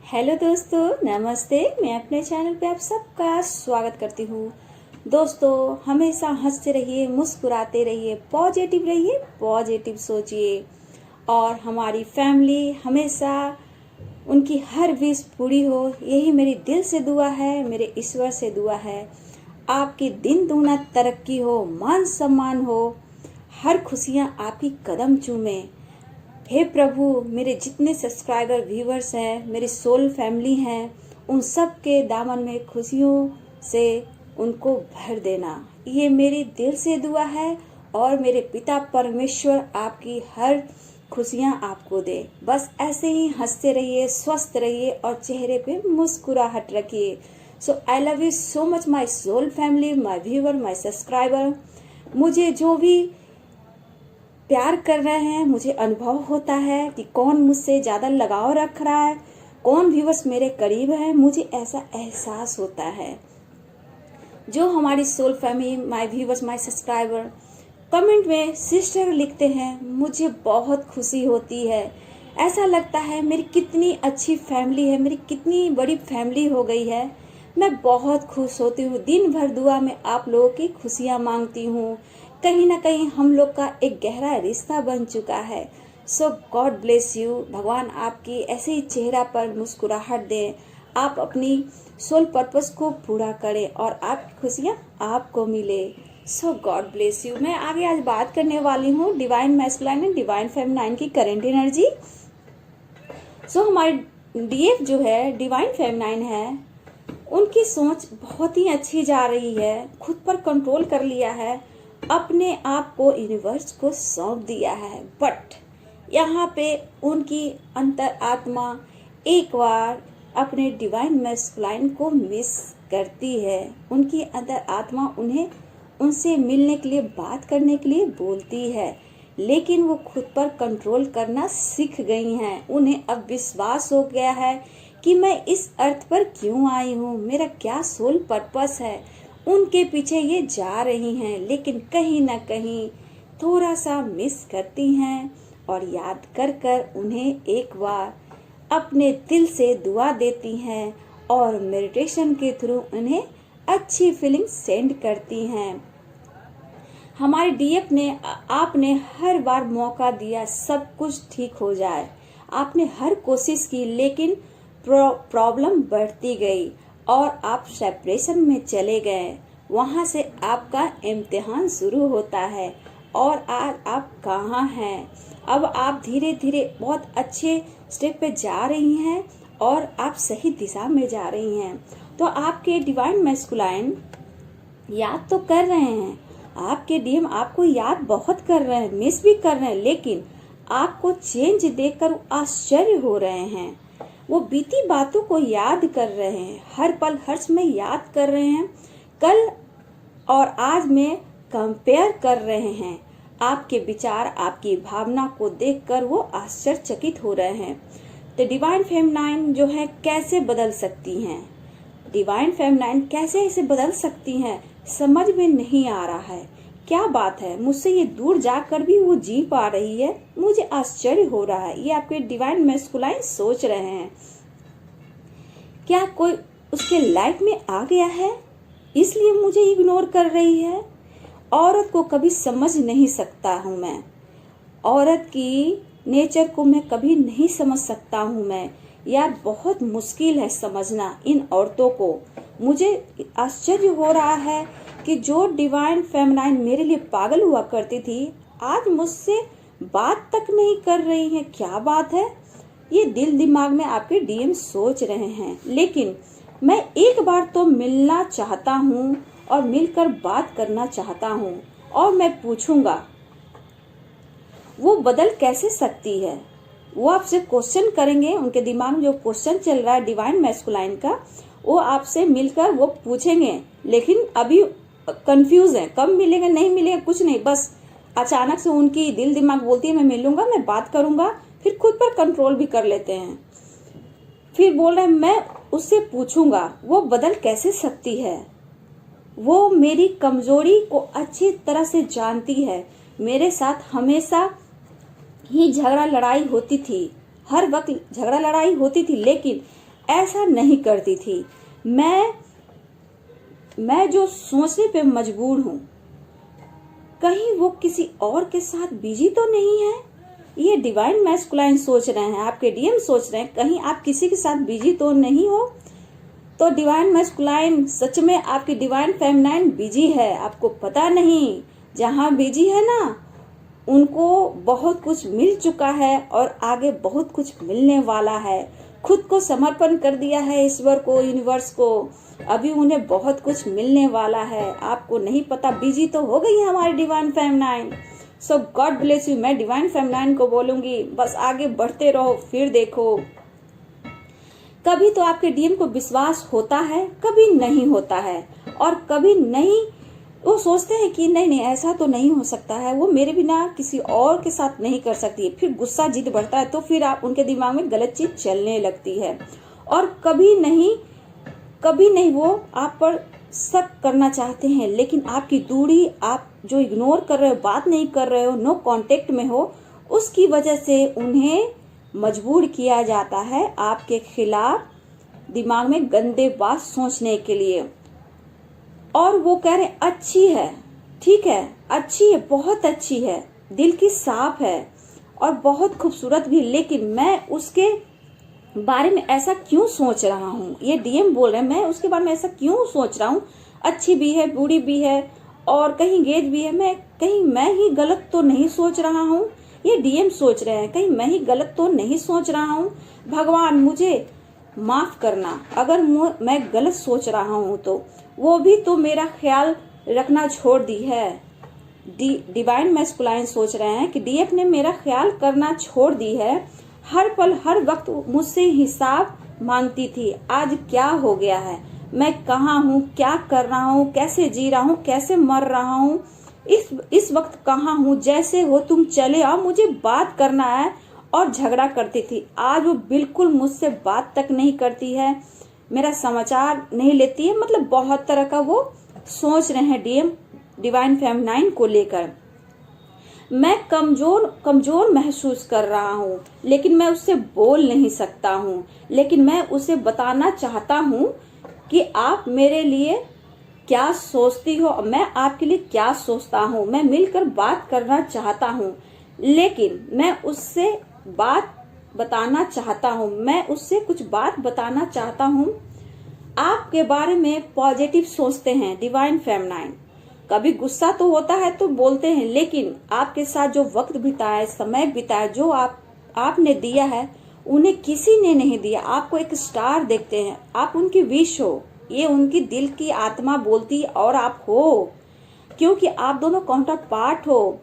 Hello दोस्तों, नमस्ते। मैं अपने चैनल पे आप सबका स्वागत करती हूँ। दोस्तों, हमेशा हंसते रहिए, मुस्कुराते रहिए, पॉजिटिव सोचिए और हमारी फैमिली हमेशा उनकी हर विश पूरी हो, यही मेरी दिल से दुआ है, मेरे ईश्वर से दुआ है। आपकी दिन दूना तरक्की हो, मान सम्मान हो, हर खुशियाँ आपकी कदम चूमे। हे प्रभु, मेरे जितने सब्सक्राइबर व्यूवर्स हैं, मेरी सोल फैमिली हैं, उन सब के दामन में खुशियों से उनको भर देना, ये मेरी दिल से दुआ है। और मेरे पिता परमेश्वर आपकी हर खुशियाँ आपको दे। बस ऐसे ही हंसते रहिए, स्वस्थ रहिए और चेहरे पे मुस्कुराहट रखिए। So I love you so much my soul family, my viewer, my subscriber. मुझे जो भी प्यार कर रहे हैं, मुझे अनुभव होता है कि कौन मुझसे ज़्यादा लगाव रख रहा है, कौन व्यूवर्स मेरे करीब है, मुझे ऐसा एहसास होता है। जो हमारी soul family, my viewers, my subscriber comment में सिस्टर लिखते हैं, मुझे बहुत खुशी होती है। ऐसा लगता है मेरी कितनी अच्छी फैमिली है, मेरी कितनी बड़ी फैमिली हो गई है। मैं बहुत खुश होती हूँ, दिन भर दुआ में आप लोगों की खुशियाँ मांगती हूँ। कहीं ना कहीं हम लोग का एक गहरा रिश्ता बन चुका है। सो गॉड ब्लेस यू। भगवान आपकी ऐसे ही चेहरा पर मुस्कुराहट दें, आप अपनी सोल पर्पस को पूरा करें और आपकी खुशियाँ आपको मिले। सो गॉड ब्लेस यू। मैं आगे आज बात करने वाली हूँ divine masculine and divine feminine की करेंट एनर्जी। सो हमारे डीएफ जो है, डिवाइन फेमिनाइन है, उनकी सोच बहुत ही अच्छी जा रही है, खुद पर कंट्रोल कर लिया है, अपने आप को यूनिवर्स को सौंप दिया है। बट यहाँ पे उनकी अंतर आत्मा एक बार अपने डिवाइन मैस्कुलाइन को मिस करती है। उनकी अंतर आत्मा उन्हें उनसे मिलने के लिए, बात करने के लिए बोलती है, लेकिन वो खुद पर कंट्रोल करना सीख गई हैं। उन्हें अब विश्वास हो गया है कि मैं इस अर्थ पर क्यों आई हूँ, मेरा क्या सोल पर्पस है। उनके पीछे ये जा रही हैं, लेकिन कहीं ना कहीं थोड़ा सा मिस करती हैं और याद कर कर उन्हें एक बार अपने दिल से दुआ देती हैं और मेडिटेशन के थ्रू उन्हें अच्छी फीलिंग सेंड करती हैं। हमारे डीएफ ने आपने हर बार मौका दिया सब कुछ ठीक हो जाए, आपने हर कोशिश की, लेकिन प्रॉब्लम बढ़ती गई और आप सेपरेशन में चले गए। वहां से आपका इम्तिहान शुरू होता है और आज आप कहाँ हैं। अब आप धीरे धीरे बहुत अच्छे स्टेप पे जा रही हैं और आप सही दिशा में जा रही हैं। तो आपके डिवाइन मैस्कुलाइन याद तो कर रहे हैं, आपके डीएम आपको याद बहुत कर रहे हैं, मिस भी कर रहे हैं, लेकिन आपको चेंज देखकर आश्चर्य हो रहे हैं। वो बीती बातों को याद कर रहे हैं, हर पल हर समय याद कर रहे हैं, कल और आज में कंपेयर कर रहे हैं। आपके विचार, आपकी भावना को देखकर वो आश्चर्यचकित हो रहे हैं। तो डिवाइन फेमिनाइन जो है कैसे बदल सकती हैं, डिवाइन फेमिनाइन कैसे इसे बदल सकती हैं, समझ में नहीं आ रहा है। क्या बात है, मुझसे ये दूर जाकर भी वो जी पा रही है, मुझे आश्चर्य हो रहा है। ये आपके डिवाइन मैस्कुलाइन सोच रहे हैं, क्या कोई उसके लाइफ में आ गया है इसलिए मुझे इग्नोर कर रही है। औरत को कभी समझ नहीं सकता हूँ मैं, औरत की नेचर को मैं कभी नहीं समझ सकता हूँ मैं। यार बहुत मुश्किल है समझना इन औरतों को। मुझे आश्चर्य हो रहा है कि जो डिवाइन फेमिनाइन मेरे लिए पागल हुआ करती थी, आज मुझसे बात तक नहीं कर रही है। क्या बात है, ये दिल दिमाग में आपके डीएम सोच रहे हैं, लेकिन मैं एक बार तो मिलना चाहता हूँ और मिलकर बात करना चाहता हूँ और मैं पूछूंगा वो बदल कैसे सकती है। वो आपसे क्वेश्चन करेंगे, उनके दिमाग में जो क्वेश्चन चल रहा है डिवाइन मैस्कुलाइन का, वो आपसे मिलकर वो पूछेंगे, लेकिन अभी कंफ्यूज है, कब मिलेगा नहीं मिलेगा कुछ नहीं। बस अचानक से उनकी दिल दिमाग बोलती है मैं मिलूंगा, मैं बात करूंगा, फिर खुद पर कंट्रोल भी कर लेते हैं। फिर बोल रहे हैं मैं उससे पूछूंगा वो बदल कैसे सकती है। वो मेरी कमजोरी को अच्छी तरह से जानती है, मेरे साथ हमेशा ही झगड़ा लड़ाई होती थी, हर वक्त झगड़ा लड़ाई होती थी, लेकिन ऐसा नहीं करती थी। मैं जो सोचने पे मजबूर हूँ, कहीं वो किसी और के साथ बिजी तो नहीं है। ये डिवाइन मैस्कुलाइन सोच रहे हैं, आपके डीएम सोच रहे हैं कहीं आप किसी के साथ बिजी तो नहीं हो। तो डिवाइन मैस्कुलाइन सच में आपकी डिवाइन फेमिनाइन बिजी है, आपको पता नहीं। जहाँ बिजी है ना, उनको बहुत कुछ मिल चुका है और आगे बहुत कुछ मिलने वाला है। खुद को समर्पण कर दिया है ईश्वर को, यूनिवर्स को। अभी उन्हें बहुत कुछ मिलने वाला है, आपको नहीं पता। बिजी तो हो गई है हमारी divine feminine. So God bless you. मैं डिवाइन फेमिनाइन को बोलूंगी, बस आगे बढ़ते रहो, फिर देखो। कभी तो आपके डीएम को विश्वास होता है, कभी नहीं होता है, और कभी नहीं। वो सोचते हैं कि नहीं ऐसा तो नहीं हो सकता है, वो मेरे बिना किसी और के साथ नहीं कर सकती। फिर गुस्सा जिद बढ़ता है, तो फिर आप उनके दिमाग में गलत चीज चलने लगती है। और कभी नहीं वो आप पर शक करना चाहते हैं, लेकिन आपकी दूरी, आप जो इग्नोर कर रहे हो, बात नहीं कर रहे हो, नो कांटेक्ट में हो, उसकी वजह से उन्हें मजबूर किया जाता है आपके खिलाफ दिमाग में गंदे बात सोचने के लिए। और वो कह रहे अच्छी है, ठीक है, अच्छी है, बहुत अच्छी है, दिल की साफ है और बहुत खूबसूरत भी, लेकिन मैं उसके बारे में ऐसा क्यों सोच रहा हूँ। ये डीएम बोल रहे हैं, मैं उसके बारे में ऐसा क्यों सोच रहा हूँ। अच्छी भी है, बूढ़ी भी है और कहीं गेज भी है, कहीं मैं ही गलत तो नहीं सोच रहा हूँ। ये डीएम सोच रहे हैं, कहीं मैं ही गलत तो नहीं सोच रहा हूँ। भगवान मुझे माफ करना अगर मैं गलत सोच रहा हूँ, तो वो भी तो मेरा ख्याल रखना छोड़ दी है। डिवाइन मैस्कुलाइन सोच रहे हैं कि डीएफ ने मेरा ख्याल करना छोड़ दी है। हर पल हर वक्त मुझसे हिसाब मांगती थी। आज क्या हो गया है, मैं कहाँ हूँ, क्या कर रहा हूँ, कैसे जी रहा हूँ, कैसे मर रहा हूँ, इस वक्त कहाँ हूँ। जैसे हो तुम चले आओ, मुझे बात करना है। और झगड़ा करती थी, आज वो बिल्कुल मुझसे बात तक नहीं करती है, मेरा समाचार नहीं लेती है। मतलब बहुत तरह का वो सोच रहे हैं डीएम डिवाइन फेमिनाइन को लेकर। मैं कमजोर महसूस कर रहा हूँ, लेकिन मैं उससे बोल नहीं सकता हूँ। लेकिन मैं उसे बताना चाहता हूँ कि आप मेरे लिए क्या सोचती हो, मैं आपके लिए क्या सोचता हूँ। मैं मिलकर बात करना चाहता हूँ, लेकिन मैं उससे बात बताना चाहता हूँ, मैं उससे कुछ बात बताना चाहता हूँ। आपके बारे में पॉजिटिव सोचते हैं डिवाइन फेमिनाइन। कभी गुस्सा तो होता है तो बोलते हैं, लेकिन आपके साथ जो वक्त बिताया, समय बिताया, जो आपने दिया है, उन्हें किसी ने नहीं दिया। आपको एक स्टार देखते हैं, आप उनकी विश हो, ये उनकी दिल की आत्मा बोलती और आप हो, क्योंकि आप दोनों काउंटर पार्ट हो।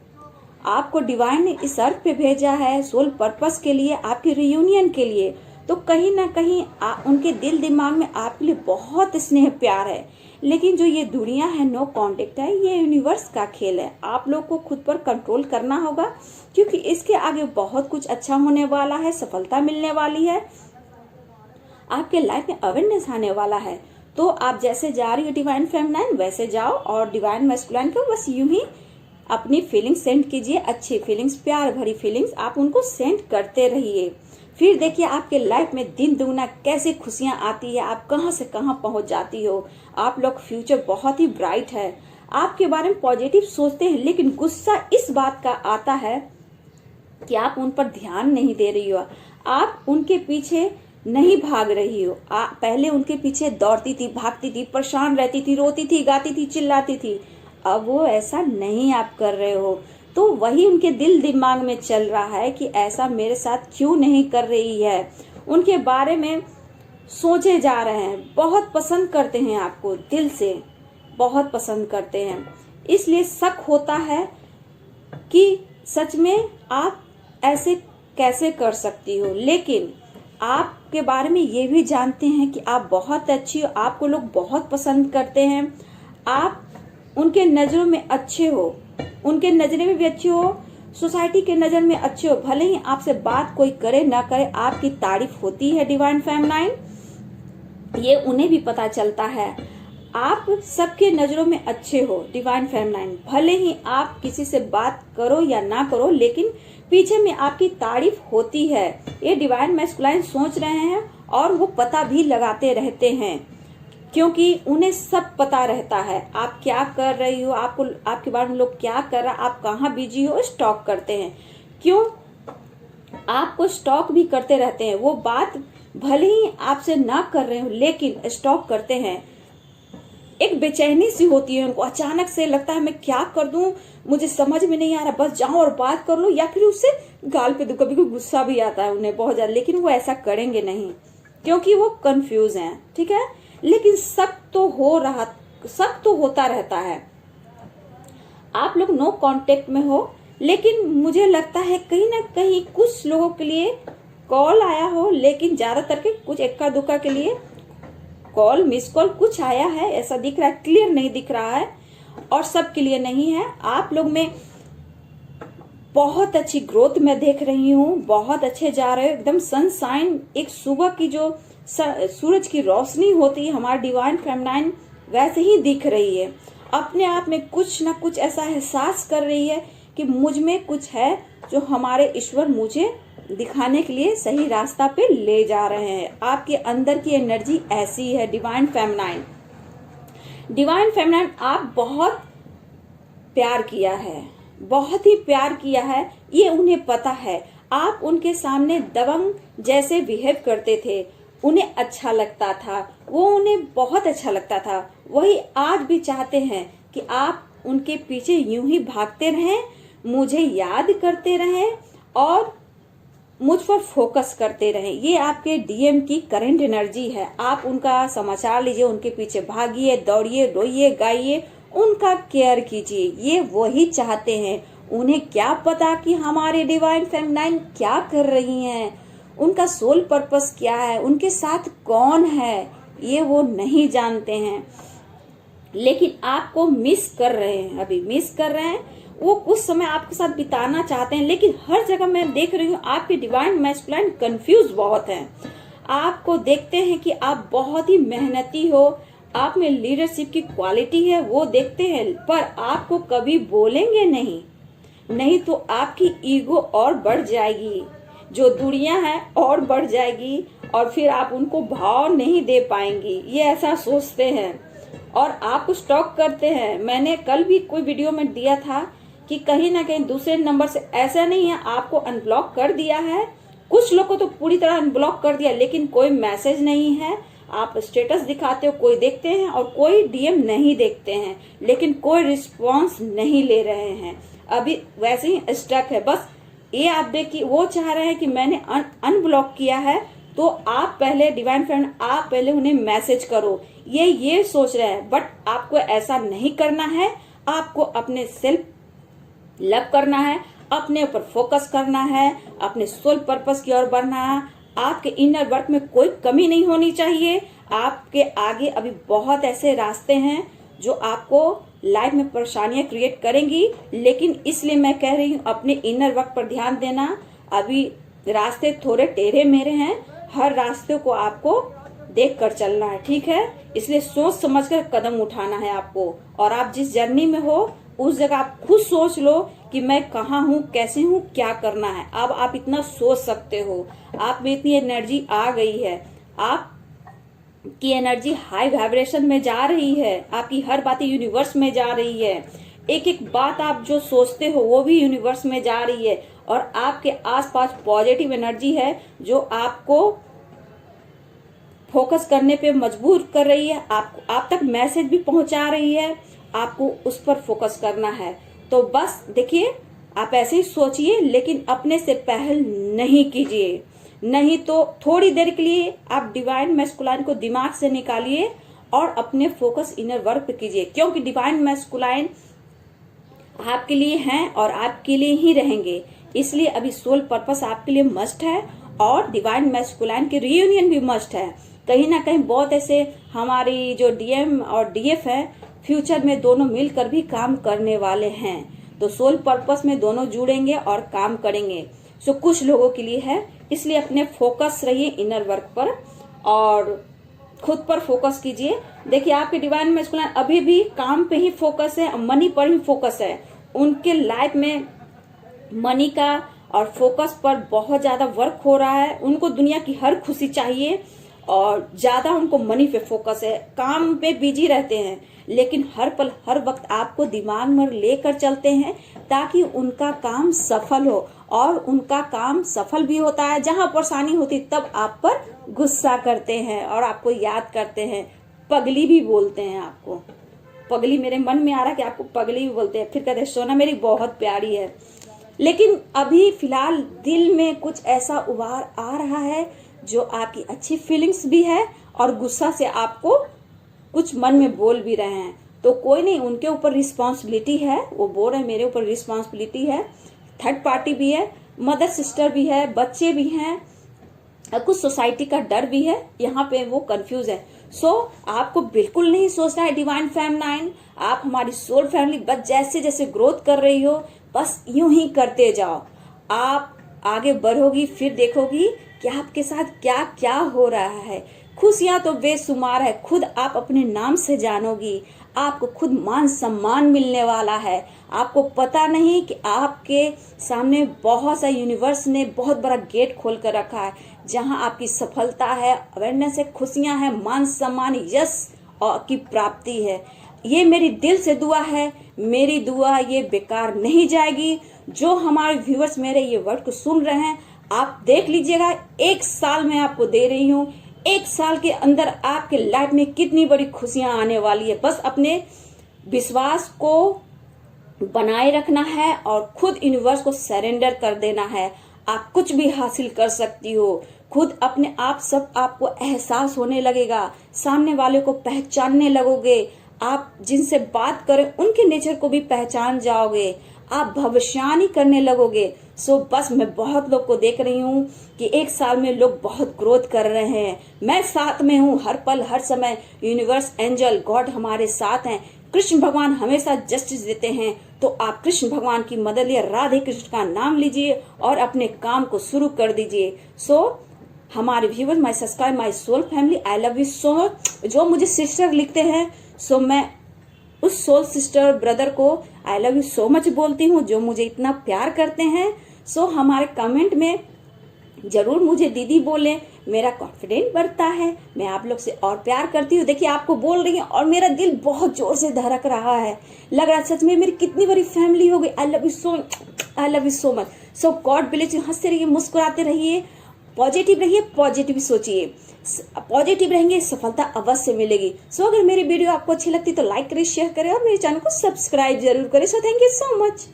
आपको डिवाइन ने इस अर्थ पे भेजा है सोल पर्पस के लिए, आपकी रियूनियन के लिए। तो कहीं ना कहीं उनके दिल दिमाग में आपके लिए बहुत स्नेह प्यार है। लेकिन जो ये दुनिया है, नो कांटेक्ट है, ये यूनिवर्स का खेल है। आप लोग को खुद पर कंट्रोल करना होगा, क्योंकि इसके आगे बहुत कुछ अच्छा होने वाला है, सफलता मिलने वाली है, आपके लाइफ में अवेयरनेस आने वाला है। तो आप जैसे जा रही हो डिवाइन फेमिनाइन, वैसे जाओ और डिवाइन मैस्कुलाइन को बस यूं ही अपनी फीलिंग्स सेंड कीजिए। अच्छी फीलिंग्स, प्यार भरी फीलिंग्स आप उनको सेंड करते रहिए। फिर देखिए आपके लाइफ में दिन दुगना कैसे खुशियां आती है, आप कहां से कहां पहुंच जाती हो। आप लोग फ्यूचर बहुत ही ब्राइट है। आपके बारे में पॉजिटिव सोचते हैं, लेकिन गुस्सा इस बात का आता है कि आप उन पर ध्यान नहीं दे रही हो, आप उनके पीछे नहीं भाग रही हो। पहले उनके पीछे दौड़ती थी, भागती थी, परेशान रहती थी, रोती थी, गाती थी, चिल्लाती थी। अब वो ऐसा नहीं आप कर रहे हो। तो वही उनके दिल दिमाग में चल रहा है कि ऐसा मेरे साथ क्यों नहीं कर रही है। उनके बारे में सोचे जा रहे हैं, बहुत पसंद करते हैं आपको, दिल से बहुत पसंद करते हैं। इसलिए शक होता है कि सच में आप ऐसे कैसे कर सकती हो। लेकिन आपके बारे में ये भी जानते हैं कि आप बहुत अच्छी हो, आपको लोग बहुत पसंद करते हैं, आप उनके नजरों में अच्छे हो, उनके नजरे में भी अच्छे हो, सोसाइटी के नजर में अच्छे हो। भले ही आपसे बात कोई करे ना करे, आपकी तारीफ होती है डिवाइन फेमिनाइन, ये उन्हें भी पता चलता है। आप सबके नजरों में अच्छे हो डिवाइन फेमिनाइन। भले ही आप किसी से बात करो या ना करो, लेकिन पीछे में आपकी तारीफ होती है। ये डिवाइन मैस्कुलाइन सोच रहे हैं और वो पता भी लगाते रहते हैं, क्योंकि उन्हें सब पता रहता है आप क्या कर रही हो, आपको आपके बारे में लोग क्या कर रहा, आप कहाँ बिजी हो, स्टॉक करते हैं। क्यों? आपको स्टॉक भी करते रहते हैं। वो बात भले ही आपसे ना कर रहे हो लेकिन स्टॉक करते हैं। एक बेचैनी सी होती है उनको, अचानक से लगता है मैं क्या कर दूं, मुझे समझ में नहीं आ रहा, बस जाऊं और बात कर लो, या फिर उससे गाल पे कभी कभी गुस्सा भी आता है उन्हें बहुत ज्यादा, लेकिन वो ऐसा करेंगे नहीं क्योंकि वो कंफ्यूज हैं। ठीक है, लेकिन शक तो होता रहता है। आप लोग नो कांटेक्ट में हो, लेकिन मुझे लगता है कहीं ना कहीं कुछ लोगों के लिए कॉल आया हो, लेकिन ज्यादातर के कुछ इक्का दुक्का के लिए कॉल, मिस कॉल कुछ आया है, ऐसा दिख रहा है, क्लियर नहीं दिख रहा है, और सबके लिए नहीं है। आप लोग में बहुत अच्छी ग्रोथ मैं देख रही हूँ, बहुत अच्छे जा रहे हो, एकदम सनशाइन, एक सुबह की जो सूरज की रोशनी होती है हमारा डिवाइन फेमिनाइन, वैसे ही दिख रही है। अपने आप में कुछ ना कुछ ऐसा एहसास कर रही है कि मुझ में कुछ है जो हमारे ईश्वर मुझे दिखाने के लिए सही रास्ता पे ले जा रहे हैं। आपके अंदर की एनर्जी ऐसी है डिवाइन फेमिनाइन। डिवाइन फेमिनाइन आप बहुत प्यार किया है, बहुत ही प्यार किया है, ये उन्हें पता है। आप उनके सामने दबंग जैसे बिहेव करते थे, उन्हें अच्छा लगता था, वो उन्हें बहुत अच्छा लगता था। वही आज भी चाहते हैं कि आप उनके पीछे यूं ही भागते रहें, मुझे याद करते रहें और मुझ पर फोकस करते रहें। ये आपके डीएम की करंट एनर्जी है। आप उनका समाचार लीजिए, उनके पीछे भागिए, दौड़िए, रोइए, गाइए, उनका केयर कीजिए। ये वही चाहते हैं। उन्हें क्या पता कि हमारे डिवाइन फेमिनाइन क्या कर रही हैं, उनका सोल पर्पस क्या है, उनके साथ कौन है, ये वो नहीं जानते हैं। लेकिन आपको मिस कर रहे हैं, अभी मिस कर रहे हैं। वो कुछ समय आपके साथ बिताना चाहते हैं, लेकिन हर जगह मैं देख रही हूँ आपके डिवाइन मैस्कुलाइन कंफ्यूज बहुत हैं। आपको देखते हैं कि आप बहुत ही मेहनती हो, आप में लीडरशिप की क्वालिटी है, वो देखते हैं, पर आपको कभी बोलेंगे नहीं तो आपकी ईगो और बढ़ जाएगी, जो दूरियां हैं और बढ़ जाएगी, और फिर आप उनको भाव नहीं दे पाएंगी। ये ऐसा सोचते हैं और आपको स्टॉक करते हैं। मैंने कल भी कोई वीडियो में दिया था कि कहीं ना कहीं दूसरे नंबर से, ऐसा नहीं है आपको अनब्लॉक कर दिया है, कुछ लोग को तो पूरी तरह अनब्लॉक कर दिया, लेकिन कोई मैसेज नहीं है। आप स्टेटस दिखाते हो, कोई देखते हैं और कोई डीएम नहीं देखते हैं, लेकिन कोई रिस्पॉन्स नहीं ले रहे हैं, अभी वैसे ही स्टक है। बस ये आप देखिए, वो चाह रहे हैं कि मैंने अनब्लॉक किया है तो आप पहले डिवाइन फ्रेंड, आप पहले उन्हें मैसेज करो, ये सोच रहे हैं। बट आपको ऐसा नहीं करना है। आपको अपने सेल्फ लव करना है, अपने ऊपर फोकस करना है, अपने सोल पर्पस की ओर बढ़ना है। आपके इनर वर्क में कोई कमी नहीं होनी चाहिए। आपके आगे अभी बहुत ऐसे रास्ते हैं जो आपको लाइफ में परेशानियां क्रिएट करेंगी, लेकिन इसलिए मैं कह रही हूँ अपने इनर वर्क पर ध्यान देना। अभी रास्ते थोड़े टेढ़े मेढ़े हैं, हर रास्ते को आपको देख कर चलना है, ठीक है? इसलिए सोच समझकर कदम उठाना है आपको। और आप जिस जर्नी में हो उस जगह आप खुद सोच लो कि मैं कहाँ हूँ, कैसे हूँ, क्या करना है। अब आप इतना सोच सकते हो, आप में इतनी एनर्जी आ गई है, आप की एनर्जी हाई वाइब्रेशन में जा रही है, आपकी हर बातें यूनिवर्स में जा रही है, एक एक बात आप जो सोचते हो वो भी यूनिवर्स में जा रही है, और आपके आसपास पॉजिटिव एनर्जी है जो आपको फोकस करने पे मजबूर कर रही है, आप तक मैसेज भी पहुंचा रही है। आपको उस पर फोकस करना है। तो बस देखिए, आप ऐसे ही सोचिए, लेकिन अपने से पहल नहीं कीजिए, नहीं तो थोड़ी देर के लिए आप डिवाइन मैस्कुलाइन को दिमाग से निकालिए और अपने फोकस इनर वर्क पे कीजिए, क्योंकि डिवाइन मैस्कुलाइन आपके लिए हैं और आपके लिए ही रहेंगे। इसलिए अभी सोल पर्पस आपके लिए मस्ट है और डिवाइन मैस्कुलाइन की रियूनियन भी मस्ट है। कहीं ना कहीं बहुत ऐसे हमारी जो डीएम और डीएफ है, फ्यूचर में दोनों मिलकर भी काम करने वाले हैं, तो सोल पर्पस में दोनों जुड़ेंगे और काम करेंगे। सो कुछ लोगों के लिए है, इसलिए अपने फोकस रहिए इनर वर्क पर और खुद पर फोकस कीजिए। देखिए, आपके डिवाइन मैस्कुलाइन अभी भी काम पे ही फोकस है, मनी पर ही फोकस है। उनके लाइफ में मनी का और फोकस पर बहुत ज्यादा वर्क हो रहा है। उनको दुनिया की हर खुशी चाहिए और ज्यादा उनको मनी पे फोकस है, काम पे बिजी रहते हैं, लेकिन हर पल हर वक्त आपको दिमाग में लेकर चलते हैं ताकि उनका काम सफल हो। और उनका काम सफल भी होता है। जहां परेशानी होती तब आप पर गुस्सा करते हैं और आपको याद करते हैं, पगली भी बोलते हैं आपको। पगली मेरे मन में आ रहा है कि आपको पगली भी बोलते हैं। फिर कहते हैं सोना मेरी बहुत प्यारी है। लेकिन अभी फिलहाल दिल में कुछ ऐसा उबार आ रहा है जो आपकी अच्छी फीलिंग्स भी है और गुस्सा से आपको कुछ मन में बोल भी रहे हैं। तो कोई नहीं, उनके ऊपर रिस्पॉन्सिबिलिटी है। वो बोल रहे हैं मेरे ऊपर रिस्पॉन्सिबिलिटी है। थर्ड पार्टी भी है, मदर सिस्टर भी है, बच्चे भी हैं, कुछ सोसाइटी का डर भी है। यहाँ पे वो कंफ्यूज है। सो आपको बिल्कुल नहीं सोचना है डिवाइन फेमिनाइन, आप हमारी सोल फैमिली, बस जैसे जैसे ग्रोथ कर रही हो बस यूं ही करते जाओ। आप आगे बढ़ोगी फिर देखोगी कि आपके साथ क्या क्या हो रहा है। खुशियां तो बेशुमार है, खुद आप अपने नाम से जानोगी। आपको खुद मान सम्मान मिलने वाला है। आपको पता नहीं कि आपके सामने बहुत सा यूनिवर्स ने बहुत बड़ा गेट खोल कर रखा है, जहां आपकी सफलता है, अवेयरनेस है, खुशियां हैं, मान सम्मान, यश और की प्राप्ति है। ये मेरी दिल से दुआ है। मेरी दुआ ये बेकार नहीं जाएगी। जो हमारे व्यूअर्स मेरे ये वर्ड को सुन रहे हैं, आप देख लीजिएगा, 1 साल में आपको दे रही हूँ। 1 साल के अंदर आपके लाइफ में कितनी बड़ी खुशियां आने वाली है। बस अपने विश्वास को बनाए रखना है और खुद यूनिवर्स को सरेंडर कर देना है। आप कुछ भी हासिल कर सकती हो। खुद अपने आप सब आपको एहसास होने लगेगा, सामने वाले को पहचानने लगोगे। आप जिनसे बात करें उनके नेचर को भी पहचान जाओगे। आप भविष्यवाणी करने लगोगे। सो बस मैं बहुत लोग को देख रही हूँ कि 1 साल में लोग बहुत ग्रोथ कर रहे हैं। मैं साथ में हूँ हर पल हर समय। यूनिवर्स, एंजल, गॉड हमारे साथ हैं। कृष्ण भगवान हमेशा जस्टिस देते हैं। तो आप कृष्ण भगवान की मदद लिए राधे कृष्ण का नाम लीजिए और अपने काम को शुरू कर दीजिए। सो हमारे viewers, my subscribe, my soul family, I love you so much. जो मुझे सिस्टर लिखते हैं, सो मैं उस सोल सिस्टर ब्रदर को आई लव यू सो मच बोलती हूँ, जो मुझे इतना प्यार करते हैं। सो हमारे कमेंट में जरूर मुझे दीदी बोलें, मेरा कॉन्फिडेंट बढ़ता है। मैं आप लोग से और प्यार करती हूँ। देखिए आपको बोल रही हूँ और मेरा दिल बहुत जोर से धड़क रहा है। लग रहा है सच में मेरी कितनी बड़ी फैमिली हो गई। आई love you so much, I love you so much. So God bless you. हंसते रहिए, मुस्कुराते रहिए, पॉजिटिव रहिए, पॉजिटिव सोचिए। पॉजिटिव रहेंगे, सफलता अवश्य मिलेगी। सो अगर मेरी वीडियो आपको अच्छी लगती तो लाइक करें, शेयर करें और मेरे चैनल को सब्सक्राइब जरूर करें। So thank you so much.